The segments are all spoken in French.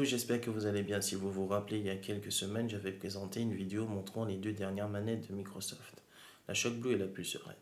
tous, j'espère que vous allez bien. Si vous vous rappelez, il y a quelques semaines, j'avais présenté une vidéo montrant les deux dernières manettes de Microsoft, la Shock Blue et la Pulse Red.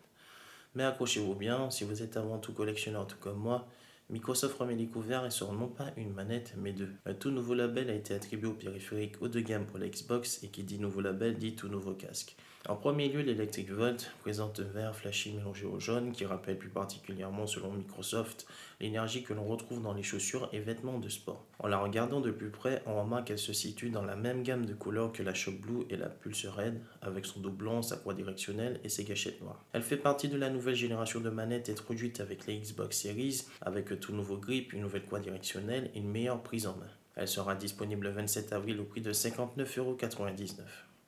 Mais accrochez-vous bien, si vous êtes avant tout collectionneur tout comme moi, Microsoft remet les couverts et sort non pas une manette, mais deux. Un tout nouveau label a été attribué au périphérique haut de gamme pour la Xbox et qui dit nouveau label dit tout nouveau casque. En premier lieu, l'Electric Volt présente un vert flashy mélangé au jaune qui rappelle plus particulièrement, selon Microsoft, l'énergie que l'on retrouve dans les chaussures et vêtements de sport. En la regardant de plus près, on remarque qu'elle se situe dans la même gamme de couleurs que la Shock Blue et la Pulse Red, avec son dos blanc, sa croix directionnelle et ses gâchettes noires. Elle fait partie de la nouvelle génération de manettes introduite avec les Xbox Series, avec un tout nouveau grip, une nouvelle croix directionnelle et une meilleure prise en main. Elle sera disponible le 27 avril au prix de 59,99 €.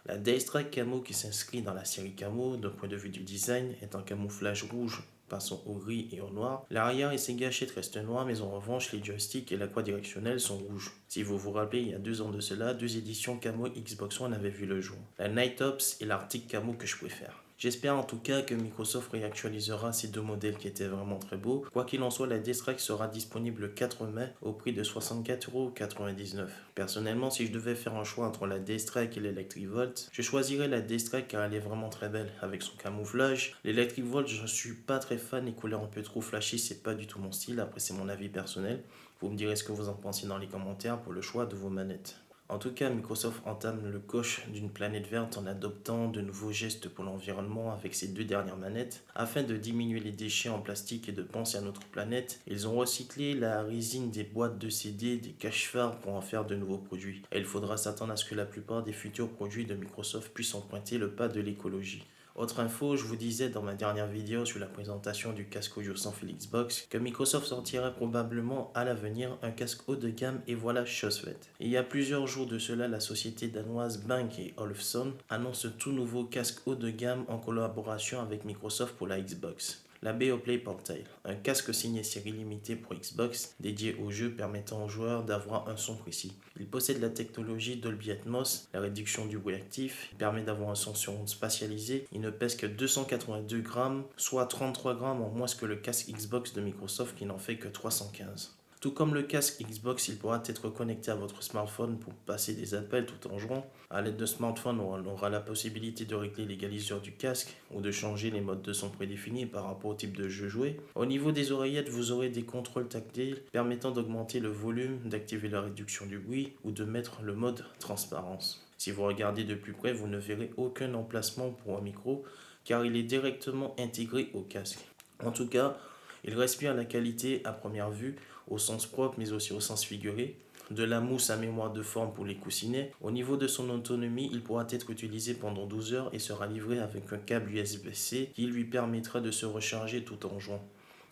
La Daystrike Camo qui s'inscrit dans la série Camo d'un point de vue du design est en camouflage rouge passant au gris et au noir. L'arrière et ses gâchettes restent noirs, mais en revanche les joysticks et la croix directionnelle sont rouges. Si vous vous rappelez, il y a 2 ans de cela, 2 éditions Camo Xbox One avaient vu le jour. La Night Ops et l'Arctic Camo que je préfère. J'espère en tout cas que Microsoft réactualisera ces deux modèles qui étaient vraiment très beaux. Quoi qu'il en soit, la Daystrike sera disponible le 4 mai au prix de 64,99 €. Personnellement, si je devais faire un choix entre la Daystrike et l'Electric Volt, je choisirais la Daystrike car elle est vraiment très belle avec son camouflage. L'Electric Volt, je ne suis pas très fan, les couleurs un peu trop flashy, c'est pas du tout mon style. Après, c'est mon avis personnel. Vous me direz ce que vous en pensez dans les commentaires pour le choix de vos manettes. En tout cas, Microsoft entame le coche d'une planète verte en adoptant de nouveaux gestes pour l'environnement avec ses deux dernières manettes. Afin de diminuer les déchets en plastique et de penser à notre planète, ils ont recyclé la résine des boîtes de CD, des cache-phares pour en faire de nouveaux produits. Et il faudra s'attendre à ce que la plupart des futurs produits de Microsoft puissent emprunter le pas de l'écologie. Autre info, je vous disais dans ma dernière vidéo sur la présentation du casque audio sans fil Xbox que Microsoft sortirait probablement à l'avenir un casque haut de gamme et voilà chose faite. Il y a plusieurs jours de cela, la société danoise Bank & Olufsen annonce un tout nouveau casque haut de gamme en collaboration avec Microsoft pour la Xbox. La Beoplay Portail, un casque signé série limitée pour Xbox, dédié aux jeux permettant aux joueurs d'avoir un son précis. Il possède la technologie Dolby Atmos, la réduction du bruit actif, il permet d'avoir un son sur ondes spatialisé, il ne pèse que 282 grammes, soit 33 grammes en moins que le casque Xbox de Microsoft qui n'en fait que 315. Tout comme le casque Xbox, il pourra être connecté à votre smartphone pour passer des appels tout en jouant. A l'aide de smartphone, on aura la possibilité de régler l'égaliseur du casque ou de changer les modes de son prédéfinis par rapport au type de jeu joué. Au niveau des oreillettes, vous aurez des contrôles tactiles permettant d'augmenter le volume, d'activer la réduction du bruit ou de mettre le mode transparence. Si vous regardez de plus près, vous ne verrez aucun emplacement pour un micro car il est directement intégré au casque. En tout cas, il respire la qualité à première vue, au sens propre mais aussi au sens figuré. De la mousse à mémoire de forme pour les coussinets. Au niveau de son autonomie, il pourra être utilisé pendant 12 heures et sera livré avec un câble USB-C qui lui permettra de se recharger tout en jouant.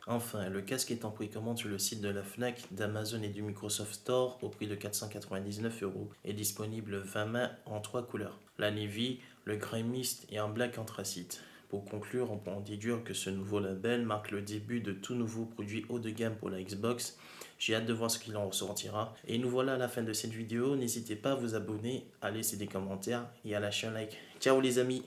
Enfin, le casque est en précommande sur le site de la Fnac, d'Amazon et du Microsoft Store au prix de 499 € et disponible 20 mai en 3 couleurs. La navy, le grey mist et un black anthracite. Pour conclure, on peut en déduire que ce nouveau label marque le début de tout nouveau produit haut de gamme pour la Xbox. J'ai hâte de voir ce qu'il en ressortira. Et nous voilà à la fin de cette vidéo. N'hésitez pas à vous abonner, à laisser des commentaires et à lâcher un like. Ciao les amis!